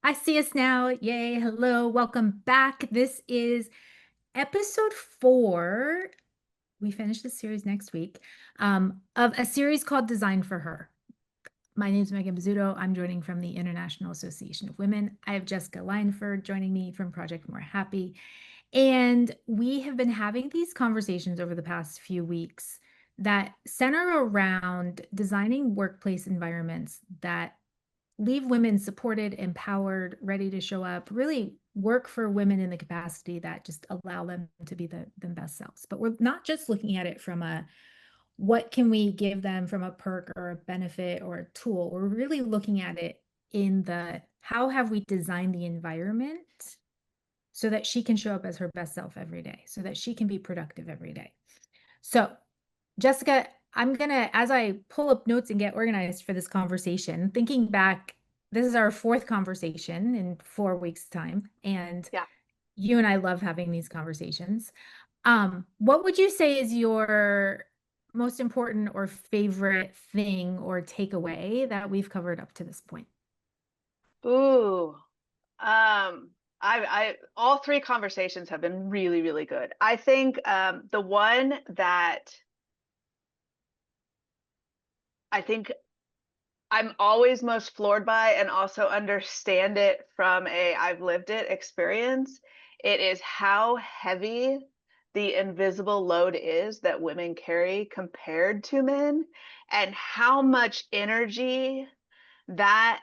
I see us now. Yay. Hello. Welcome back. This is episode 4. We finish this series next week of a series called Design for Her. My name is Megan Bizzuto. I'm joining from the International Association of Women. I have Jessica Leinford joining me from Project More Happy. And we have been having these conversations over the past few weeks that center around designing workplace environments that leave women supported, empowered, ready to show up, really work for women in the capacity that just allow them to be the best selves. But we're not just looking at it from a what can we give them from a perk or a benefit or a tool. We're really looking at it in the how have we designed the environment so that she can show up as her best self every day, so that she can be productive every day. So, Jessica, I'm gonna, as I pull up notes and get organized for this conversation, thinking back, this is our 4th conversation in 4 weeks' time, and Yeah. you and I love having these conversations. What would you say is your most important or favorite thing or takeaway that we've covered up to this point? Ooh. I all three conversations have been really, really good. I think the one that I think I'm always most floored by and also understand it from a I've lived it experience, it is how heavy the invisible load is that women carry compared to men, and how much energy that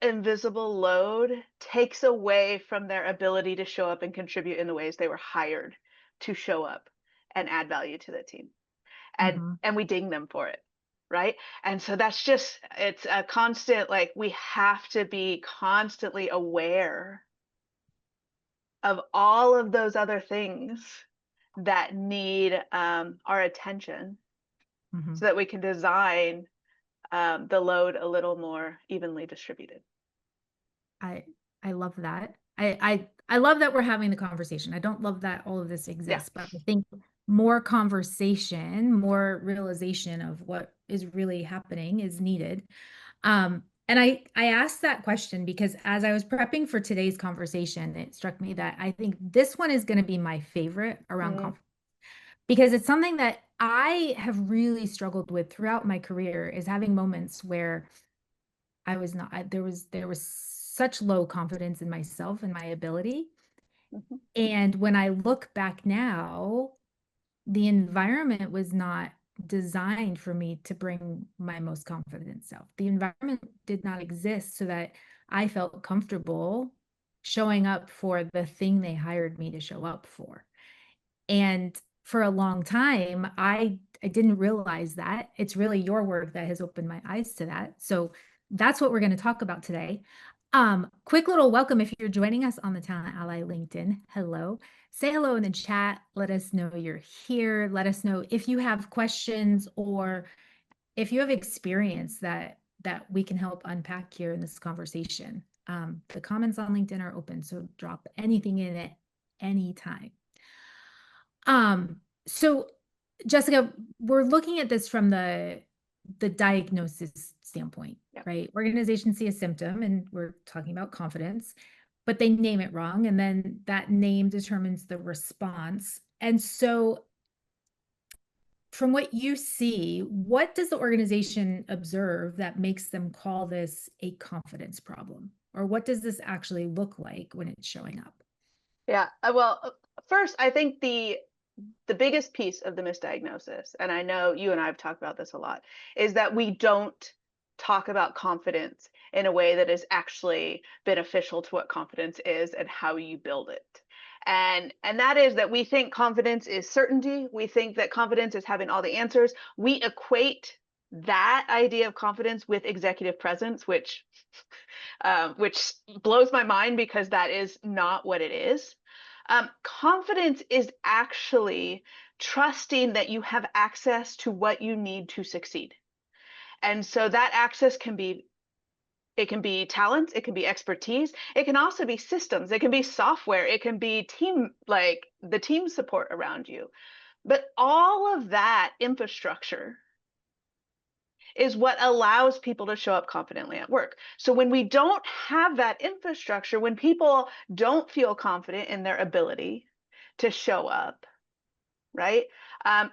invisible load takes away from their ability to show up and contribute in the ways they were hired to show up and add value to the team. And Mhm. and we ding them for it, right? And so that's just it's a constant, like, we have to be constantly aware of all of those other things that need our attention Mhm. so that we can design the load a little more evenly distributed. I I love that. I love that we're having the conversation. I don't love that all of this Yeah. exists, but I think more conversation, more realization of what is really happening is needed. And I asked that question because as I was prepping for today's conversation, it struck me that I think this one is going to be my favorite around Mm-hmm. confidence because it's something that I have really struggled with throughout my career is having moments where I was not there was such low confidence in myself and my ability. Mm-hmm. And when I look back now, the environment was not designed for me to bring my most confident self. The environment did not exist so that I felt comfortable showing up for the thing they hired me to show up for. And for a long time, I didn't realize that. It's really your work that has opened my eyes to that. So that's what we're going to talk about today. Quick little welcome if you're joining us on the Talent Ally LinkedIn. Hello. Say hello in the chat. Let us know you're here. Let us know if you have questions or if you have experience that we can help unpack here in this conversation. The comments on LinkedIn are open, so drop anything in at any time. So Jessica, we're looking at this from the diagnosis standpoint, Yeah. right? Organizations see a symptom and we're talking about confidence, but they name it wrong. And then that name determines the response. And so from what you see, what does the organization observe that makes them call this a confidence problem? Or what does this actually look like when it's showing up? Yeah. First, I think the biggest piece of the misdiagnosis, and I know you and I have talked about this a lot, is that we don't talk about confidence in a way that is actually beneficial to what confidence is and how you build it. And that is that we think confidence is certainty. We think that confidence is having all the answers. We equate that idea of confidence with executive presence, which blows my mind because that is not what it is. Confidence is actually trusting that you have access to what you need to succeed. And so that access can be talent, it can be expertise, it can also be systems, it can be software, it can be team, like the team support around you. But all of that infrastructure is what allows people to show up confidently at work. So when we don't have that infrastructure, when people don't feel confident in their ability to show up, right?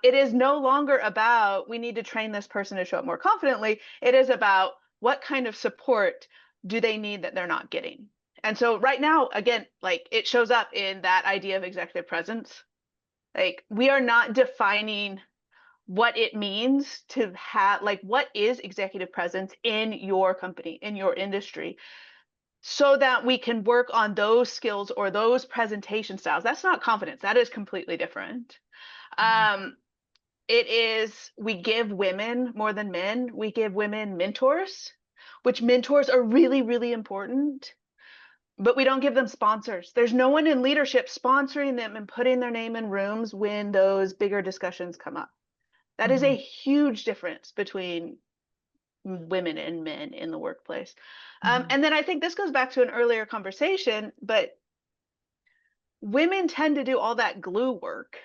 It is no longer about we need to train this person to show up more confidently. It is about what kind of support do they need that they're not getting. And so right now, again, like it shows up in that idea of executive presence. Like we are not defining what it means to have, like, what is executive presence in your company, in your industry, so that we can work on those skills or those presentation styles. That's not confidence. That is completely different. Mhm. Um, it is, we give women more than men, we give women mentors, which mentors are really, really important, but we don't give them sponsors. There's no one in leadership sponsoring them and putting their name in rooms when those bigger discussions come up. That is a Mhm. huge difference between women and men in the workplace. Mhm. And then I think this goes back to an earlier conversation, but women tend to do all that glue work,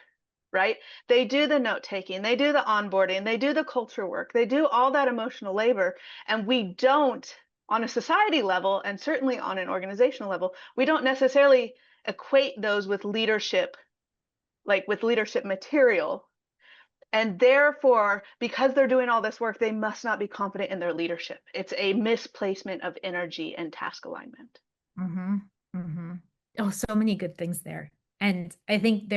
right? They do the note taking, they do the onboarding, they do the culture work, they do all that emotional labor. And we don't, on a society level, and certainly on an organizational level, we don't necessarily equate those with leadership, like with leadership material. And therefore, because they're doing all this work, they must not be confident in their leadership. It's a misplacement of energy and task alignment. Mhm. Mhm. Oh, so many good things there. And I think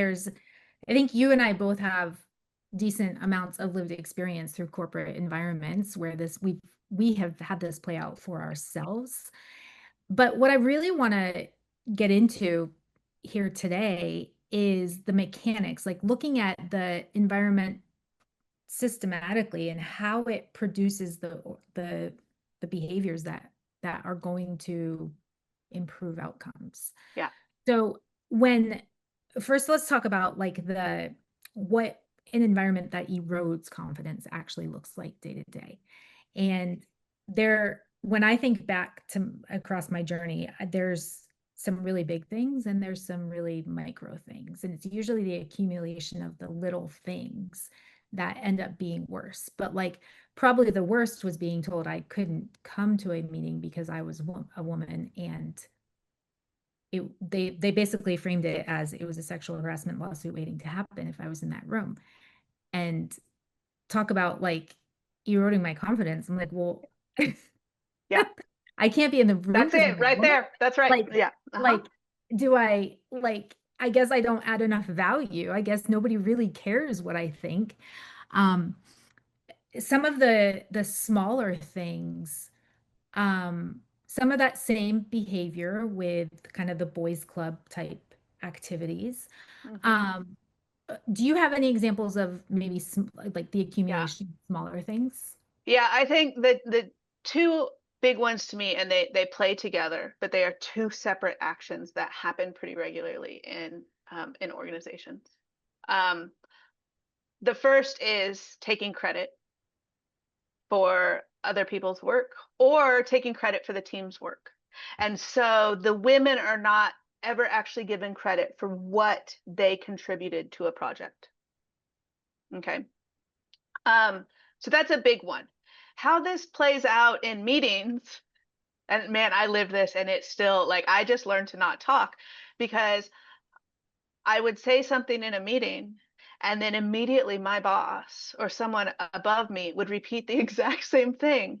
you and I both have decent amounts of lived experience through corporate environments where we have had this play out for ourselves. But what I really want to get into here today is the mechanics, like looking at the environment systematically and how it produces the behaviors that are going to improve outcomes. Yeah. So when first let's talk about like the what an environment that erodes confidence actually looks like day to day. And when I think back to across my journey, there's some really big things and there's some really micro things. And it's usually the accumulation of the little things that end up being worse. But like probably the worst was being told I couldn't come to a meeting because I was a woman, and they basically framed it as it was a sexual harassment lawsuit waiting to happen if I was in that room. And talk about like eroding my confidence. I'm like, well, Yeah. I can't be in the room That's because I'm it a right woman. there. That's right. Like, Yeah. Uh-huh. like, do I like? I guess I don't add enough value. I guess nobody really cares what I think. Um, some of the smaller things, some of that same behavior with kind of the boys club type activities. Hmm. Um, do you have any examples of maybe like the Yeah. accumulation of smaller things? Yeah. I think that the two big ones to me, and they play together, but they are two separate actions that happen pretty regularly in organizations. Um, the first is taking credit for other people's work or taking credit for the team's work. And so the women are not ever actually given credit for what they contributed to a project. Okay. Um, so that's a big one. How this plays out in meetings, and man, I lived this and it's still like I just learned to not talk because I would say something in a meeting and then immediately my boss or someone above me would repeat the exact same thing.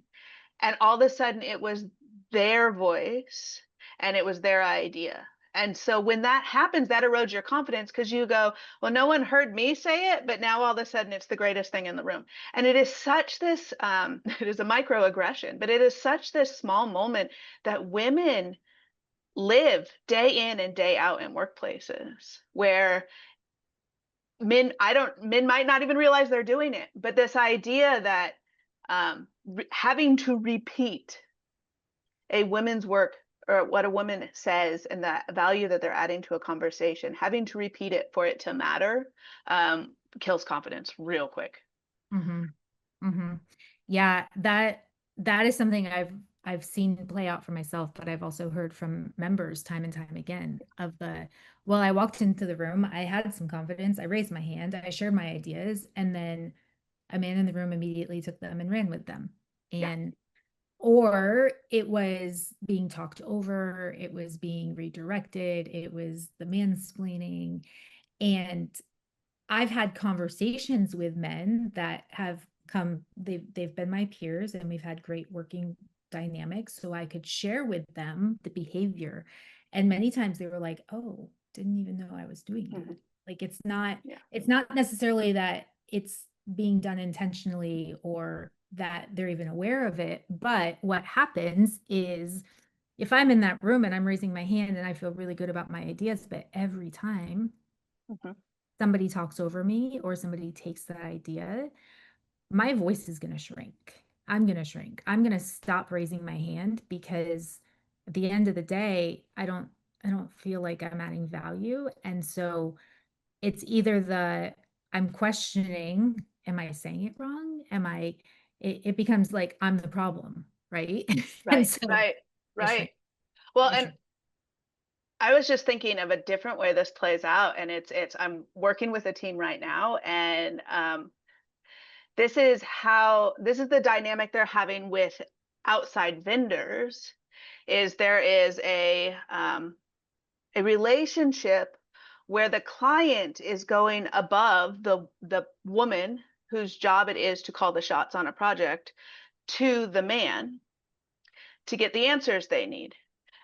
And all of a sudden it was their voice and it was their idea. And so when that happens, that erodes your confidence because you go, well, no one heard me say it, but now all of a sudden it's the greatest thing in the room. And it is such this, it is a microaggression, but it is such this small moment that women live day in and day out in workplaces where men might not even realize they're doing it, but this idea that having to repeat a woman's work or what a woman says and the value that they're adding to a conversation, having to repeat it for it to matter, kills confidence real quick. Hmm. Hmm. Yeah, that is something I've seen play out for myself, but I've also heard from members time and time again of well, I walked into the room, I had some confidence, I raised my hand, I shared my ideas, and then a man in the room immediately took them and ran with them. Yeah. And or it was being talked over, it was being redirected, it was the mansplaining. And I've had conversations with men that have come, they've been my peers and we've had great working dynamics. So I could share with them the behavior. And many times they were like, oh, didn't even know I was doing Hmm. that. Like Yeah. it's not necessarily that it's being done intentionally or that they're even aware of it. But what happens is if I'm in that room and I'm raising my hand and I feel really good about my ideas, but every time Hmm. somebody talks over me or somebody takes that idea, my voice is going to shrink. I'm going to shrink. I'm going to stop raising my hand because at the end of the day, I don't feel like I'm adding value. And so it's either I'm questioning, am I saying it wrong? It becomes like I'm the problem, right? And Right. so Right. I Right. shrink. Well, I and shrink. I was just thinking of a different way this plays out, and it's I'm working with a team right now, and this is the dynamic they're having with outside vendors. Is there is a relationship where the client is going above the woman whose job it is to call the shots on a project to the man to get the answers they need.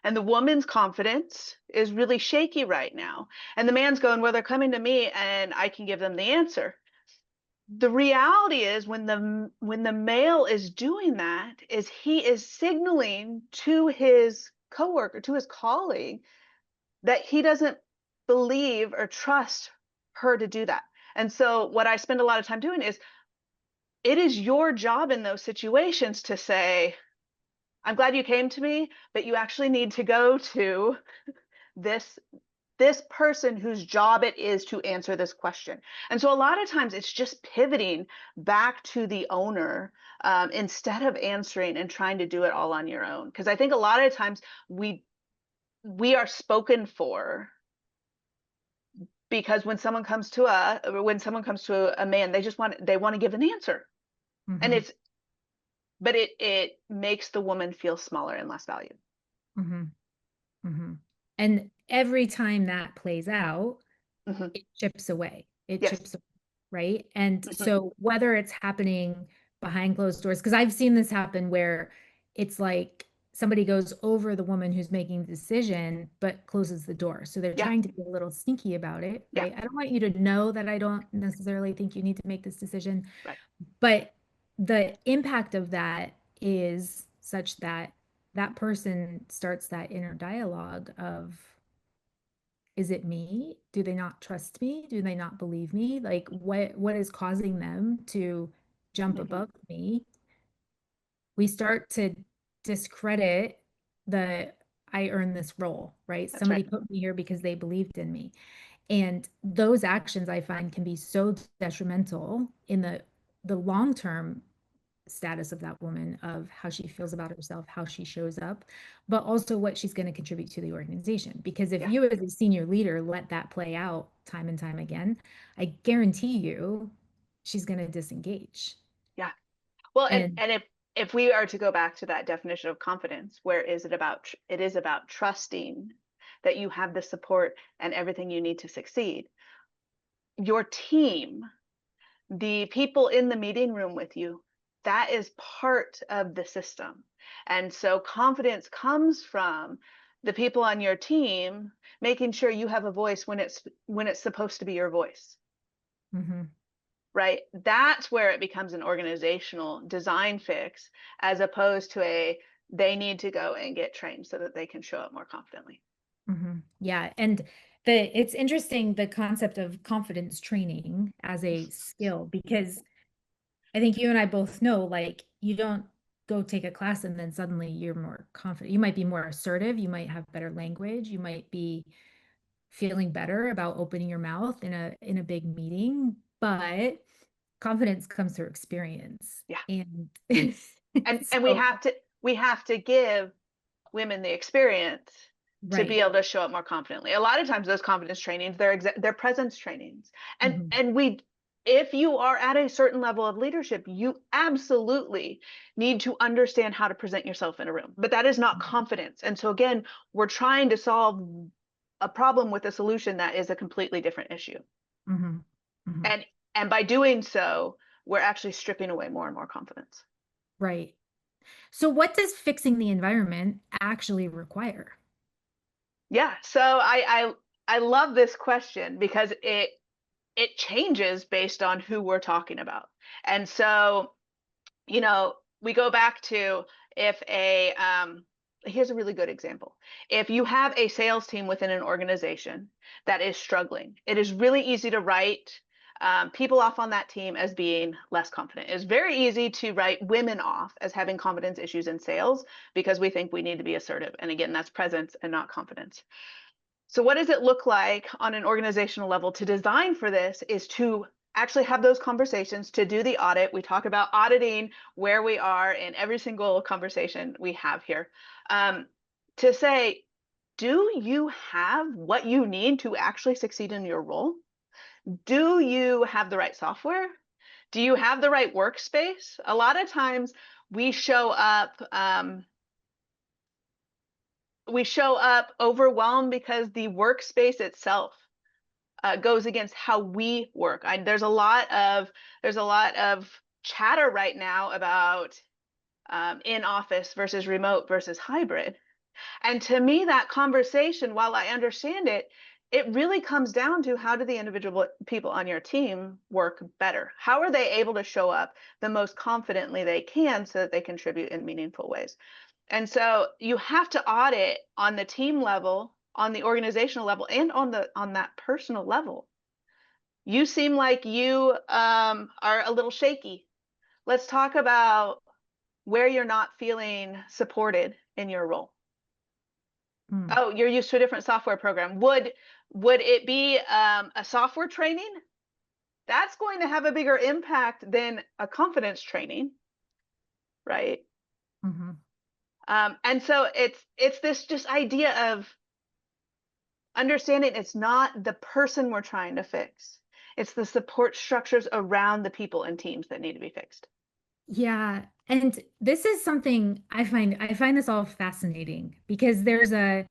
And the woman's confidence is really shaky right now. And the man's going, well, they're coming to me and I can give them the answer. The reality is when the male is doing that is he is signaling to his coworker, to his colleague, that he doesn't believe or trust her to do that. And so what I spend a lot of time doing is it is your job in those situations to say, I'm glad you came to me, but you actually need to go to this this person whose job it is to answer this question. And so a lot of times it's just pivoting back to the owner instead of answering and trying to do it all on your own. Because I think a lot of times we are spoken for because when someone comes to a man, they want to give an answer, and Hmm. it makes the woman feel smaller and less valued. Hmm. Hmm. And every time that plays out, Hmm. it chips away. It Yes. chips away, right? And Hmm. so whether it's happening behind closed doors, because I've seen this happen where it's like somebody goes over the woman who's making the decision, but closes the door. So they're Yeah. trying to be a little sneaky about it, Yeah. right? I don't want you to know that I don't necessarily think you need to make this decision, Right. but the impact of that is such that that person starts that inner dialogue of, is it me? Do they not trust me? Do they not believe me? Like what is causing them to jump Hmm. above me? We start to discredit the I earned this role, right? That's right. Somebody put me here because they believed in me. And those actions I find can be so detrimental in the long-term status of that woman, of how she feels about herself, how she shows up, but also what she's going to contribute to the organization. Because if Yeah. you as a senior leader let that play out time and time again, I guarantee you she's going to disengage. Yeah. Well, And and if we are to go back to that definition of confidence, where is it about? It is about trusting that you have the support and everything you need to succeed. Your team, the people in the meeting room with you, that is part of the system. And so confidence comes from the people on your team making sure you have a voice when it's supposed to be your voice. mhm, Right? That's where it becomes an organizational design fix as opposed to they need to go and get trained so that they can show up more confidently. yeah, and it's interesting the concept of confidence training as a skill, because I think you and I both know, like, you don't go take a class and then suddenly you're more confident. You might be more assertive, you might have better language, you might be feeling better about opening your mouth in a big meeting, but confidence comes through experience. Yeah. And And so, we have to give women the experience to be right. able to show up more confidently. A lot of times those confidence trainings, they're presence trainings. Mhm. And we if you are at a certain level of leadership, you absolutely need to understand how to present yourself in a room. But that is not confidence. And so again, we're trying to solve a problem with a solution that is a completely different issue. Mhm. Mhm. And and by doing so, we're actually stripping away more and more confidence. Right. So what does fixing the environment actually require? Yeah. So I love this question because it changes based on who we're talking about. And so, we go back to if a here's a really good example. If you have a sales team within an organization that is struggling, it is really easy to write people off on that team as being less confident. It's very easy to write women off as having confidence issues in sales because we think we need to be assertive. And again, that's presence and not confidence. So what does it look like on an organizational level to design for this is to actually have those conversations, to do the audit. We talk about auditing where we are in every single conversation we have here. To say, do you have what you need to actually succeed in your role? Do you have the right software? Do you have the right workspace? A lot of times we show up overwhelmed because the workspace itself goes against how we work. There's a lot of chatter right now about in office versus remote versus hybrid. And to me, that conversation, while I understand it, it really comes down to how do the individual people on your team work better? How are they able to show up the most confidently they can so that they contribute in meaningful ways? And so you have to audit on the team level, on the organizational level, and on that personal level. You seem like you are a little shaky. Let's talk about where you're not feeling supported in your role. Mm. Oh, you're used to a different software program. Would it be a software training? That's going to have a bigger impact than a confidence training, right? Mhm. And so it's this just idea of understanding it's not the person we're trying to fix. It's the support structures around the people and teams that need to be fixed. Yeah, and this is something I find this all fascinating because there's a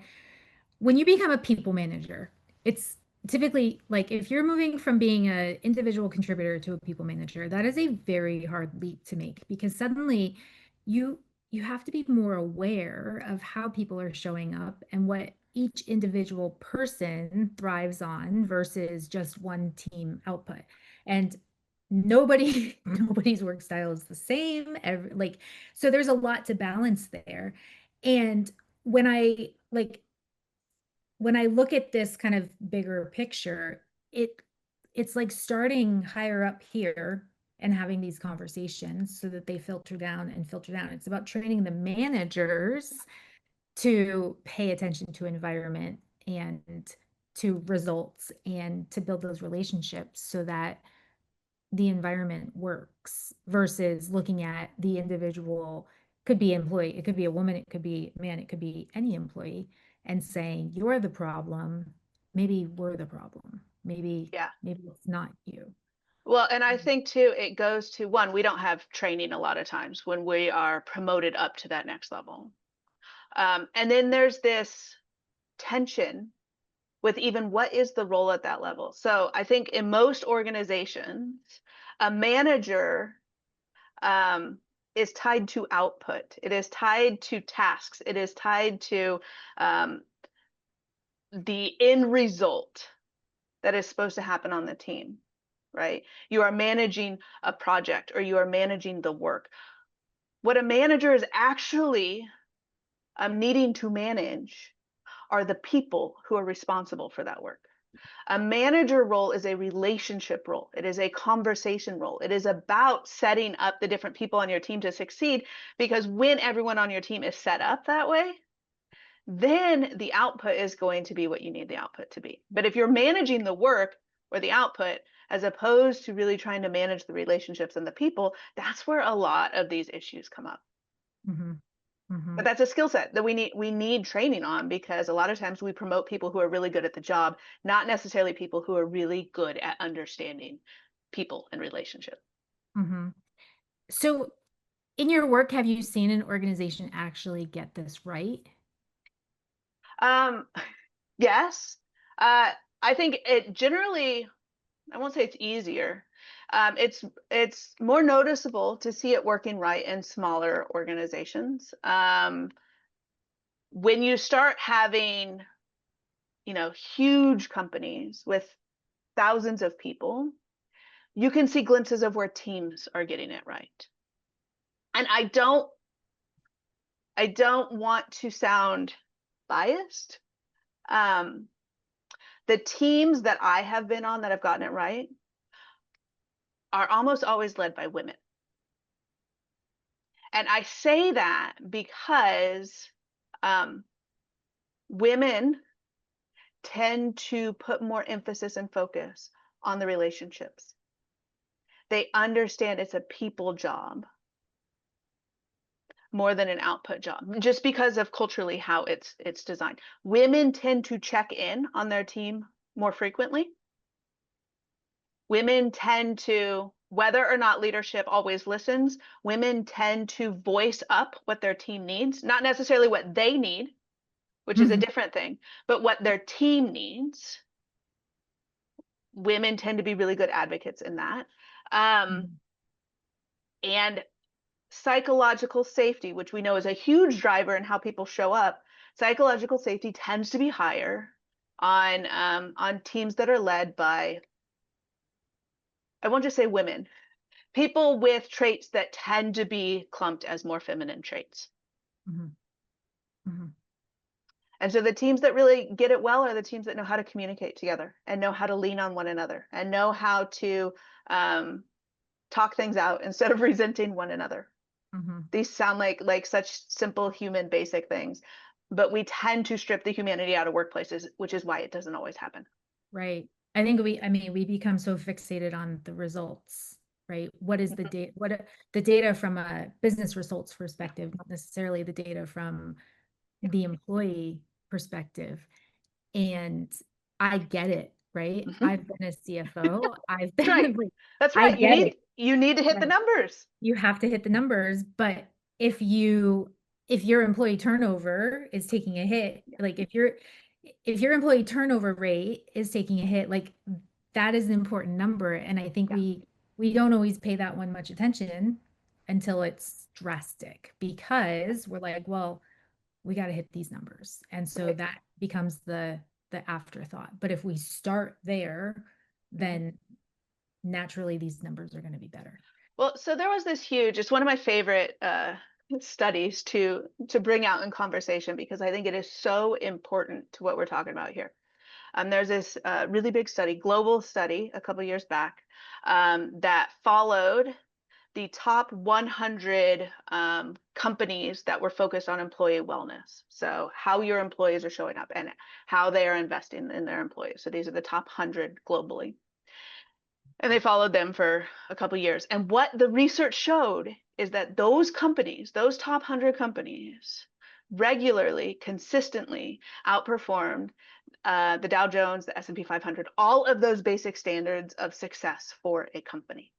when you become a people manager, it's typically like if you're moving from being an individual contributor to a people manager, that is a very hard leap to make because suddenly you you have to be more aware of how people are showing up and what each individual person thrives on versus just one team output. And nobody's work style is the same. So there's a lot to balance there. And when I like when I look at this kind of bigger picture, it's like starting higher up here and having these conversations so that they filter down and filter down. It's about training the managers to pay attention to environment and to results and to build those relationships so that the environment works versus looking at the individual, could be employee, it could be a woman, it could be a man, it could be any employee, and saying you're the problem. Maybe we're the problem. Yeah. Maybe it's not you. Well, and I think too, it goes to one, we don't have training a lot of times when we are promoted up to that next level. And then there's this tension with even what is the role at that level. So I think in most organizations, a manager um, is tied to output. It is tied to tasks. It is tied to um, the end result that is supposed to happen on the team, right? You are managing a project or you are managing the work. What a manager is actually needing to manage are the people who are responsible for that work. A manager role is a relationship role. It is a conversation role. It is about setting up the different people on your team to succeed because when everyone on your team is set up that way, then the output is going to be what you need the output to be. But if you're managing the work or the output, as opposed to really trying to manage the relationships and the people, that's where a lot of these issues come up. Hmm. But Hmm. that's a skill set that we need training on because a lot of times we promote people who are really good at the job, not necessarily people who are really good at understanding people and relationship. Hmm. So in your work, have you seen an organization actually get this right? Um, yes, I think it generally, I won't say it's easier. It's more noticeable to see it working right in smaller organizations. When you start having, huge companies with thousands of people, you can see glimpses of where teams are getting it right. And I don't want to sound biased. Um, the teams that I have been on that have gotten it right are almost always led by women. And I say that because um, women tend to put more emphasis and focus on the relationships. They understand it's a people job more than an output job, just because of culturally how it's designed. Women tend to check in on their team more frequently. Women tend to, whether or not leadership always listens, women tend to voice up what their team needs, not necessarily what they need, which is a Mhm. different thing, but what their team needs. Women tend to be really good advocates in that. Um, Mhm. and psychological safety, which we know is a huge driver in how people show up, psychological safety tends to be higher on teams that are led by, I won't just say women, people with traits that tend to be clumped as more feminine traits. Mhm. Mhm. And so the teams that really get it well are the teams that know how to communicate together and know how to lean on one another and know how to um, talk things out instead of resenting one another. Mhm. These sound like such simple human basic things, but we tend to strip the humanity out of workplaces, which is why it doesn't always happen. Right. I think I mean, we become so fixated on the results, right? What is the Mhm. data, the data from a business results perspective, not necessarily the data from Yeah. the employee perspective. And I get it, right? Mhm. I've been a CFO. I've That's right. been like, That's I right. You get it. need you need to hit the Right. numbers. You have to hit the numbers, but if your employee turnover is taking a hit, Yeah. like if your employee turnover rate is taking a hit, like that is an important number. And I think Yeah. we don't always pay that one much attention until it's drastic because we're like, well, we got to hit these numbers. And so Right. that becomes the afterthought. But if we start there, Mhm. then naturally these numbers are going to be better. Well, so there was this huge, it's one of my favorite studies to bring out in conversation because I think it is so important to what we're talking about here. There's this really big study, global study, a couple years back that followed the top 100 companies that were focused on employee wellness. So how your employees are showing up and how they are investing in their employees. So these are the top 100 globally. And they followed them for a couple years. And what the research showed is that those companies, those top 100 companies, regularly, consistently outperformed the Dow Jones, the S&P 500, all of those basic standards of success for a company.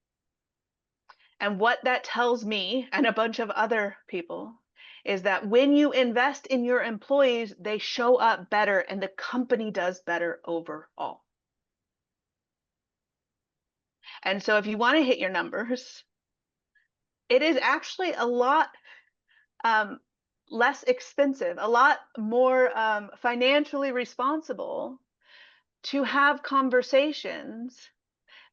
And what that tells me and a bunch of other people is that when you invest in your employees, they show up better and the company does better overall. And so if you want to hit your numbers, it is actually a lot um, less expensive, a lot more financially responsible to have conversations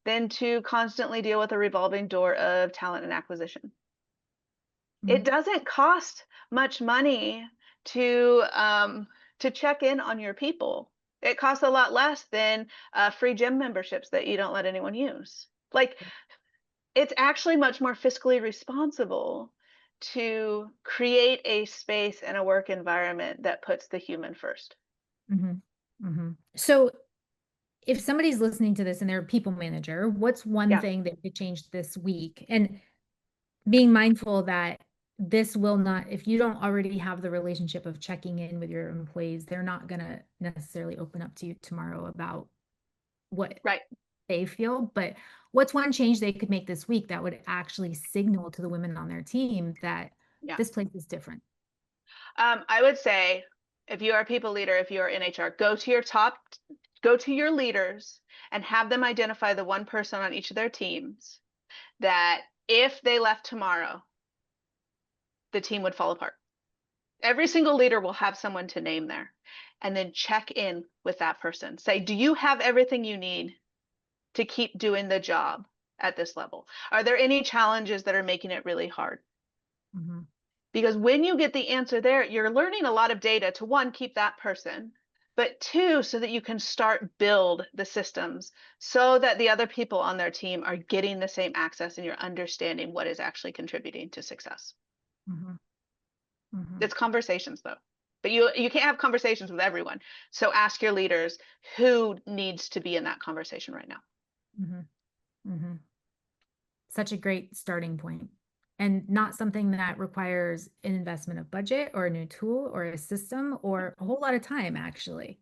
than to constantly deal with a revolving door of talent and acquisition. It Mhm. doesn't cost much money to check in on your people. It costs a lot less than free gym memberships that you don't let anyone use. Like it's actually much more fiscally responsible to create a space and a work environment that puts the human first. Mhm. Mhm. So if somebody's listening to this and they're a people manager, what's one Yeah, thing they could change this week? And being mindful that this will not, if you don't already have the relationship of checking in with your employees, they're not going to necessarily open up to you tomorrow about what right. they feel. But what's one change they could make this week that would actually signal to the women on their team that Yeah. this place is different? I would say if you are a people leader, if you are in HR, go to your leaders and have them identify the one person on each of their teams that if they left tomorrow, the team would fall apart. Every single leader will have someone to name there, and then check in with that person. Say, do you have everything you need to keep doing the job at this level? Are there any challenges that are making it really hard? Mm-hmm. Because when you get the answer there, you're learning a lot of data to one, keep that person, but two, so that you can start build the systems so that the other people on their team are getting the same access and you're understanding what is actually contributing to success. Mm-hmm. Mm-hmm. It's conversations though. But you can't have conversations with everyone. So ask your leaders who needs to be in that conversation right now. Mm-hmm. Mm-hmm. Such a great starting point, and not something that requires an investment of budget or a new tool or a system or a whole lot of time, actually.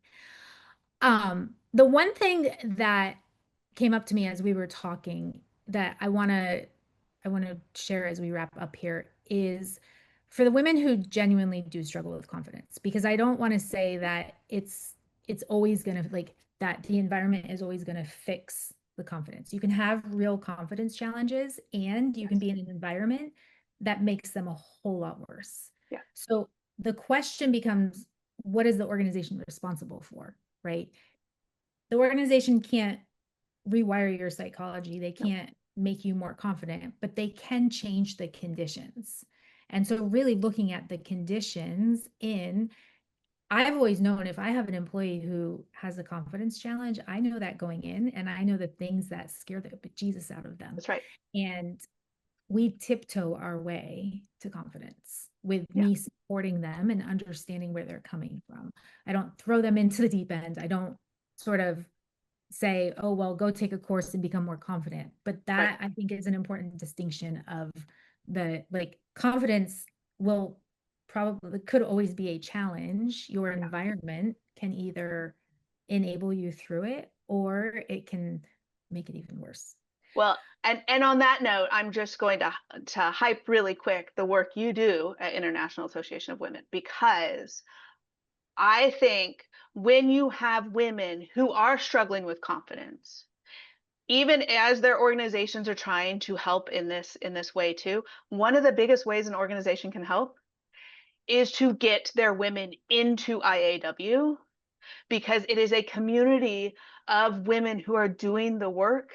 The one thing that came up to me as we were talking that I want to share as we wrap up here is for the women who genuinely do struggle with confidence, because I don't want to say that it's always going to like that the environment is always going to fix the confidence. You can have real confidence challenges and you can Yes. be in an environment that makes them a whole lot worse. Yeah. So the question becomes, what is the organization responsible for, right? The organization can't rewire your psychology. They No. can't make you more confident, but they can change the conditions. And so, really looking at the conditions in, I've always known if I have an employee who has a confidence challenge, I know that going in, and I know the things that scare the Jesus out of them. That's right. And we tiptoe our way to confidence with Yeah. me supporting them and understanding where they're coming from. I don't throw them into the deep end. I don't sort of say, oh, well, go take a course and become more confident. But Right. that I think is an important distinction of the like confidence will probably could always be a challenge. Your Yeah. environment can either enable you through it or it can make it even worse. Well, and on that note, I'm just going to hype really quick the work you do at International Association of Women, because I think when you have women who are struggling with confidence, even as their organizations are trying to help in this way too, one of the biggest ways an organization can help is to get their women into IAW, because it is a community of women who are doing the work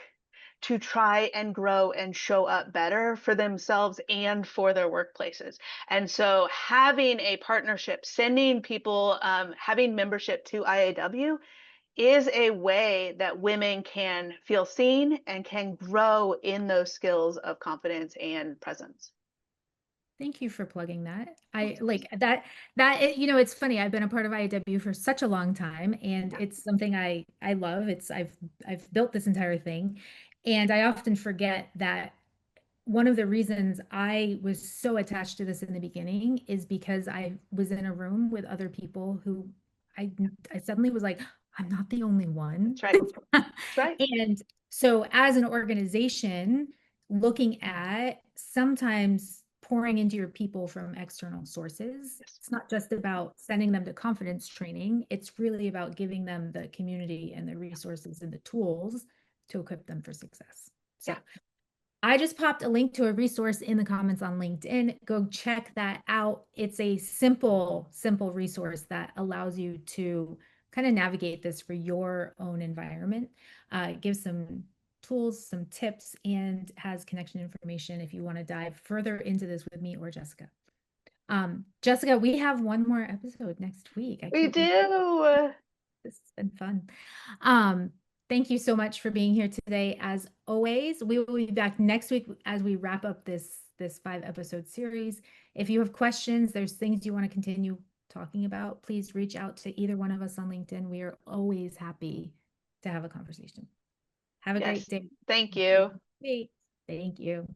to try and grow and show up better for themselves and for their workplaces. And so having a partnership, sending people, having membership to IAW is a way that women can feel seen and can grow in those skills of confidence and presence. Thank you for plugging that. Of I course. like it's funny. I've been a part of IAW for such a long time and Yeah, it's something I love. I've built this entire thing and I often forget that one of the reasons I was so attached to this in the beginning is because I was in a room with other people who I I suddenly was like, I'm not the only one. that's right. That's right. And so as an organization, looking at sometimes pouring into your people from external sources, Yes. it's not just about sending them to confidence training, it's really about giving them the community and the resources and the tools to equip them for success. Yeah. So I just popped a link to a resource in the comments on LinkedIn. Go check that out. It's a simple resource that allows you to kind of navigate this for your own environment. It gives some tools, some tips, and has connection information if you want to dive further into this with me or Jessica. Jessica, we have one more episode next week. I We can't believe do. this has been fun. Um, thank you so much for being here today. As always, we will be back next week as we wrap up this 5 episode series. If you have questions, there's things you want to continue talking about, please reach out to either one of us on LinkedIn. We are always happy to have a conversation. Have a great Yes. day. Thank you. Great. Thank you.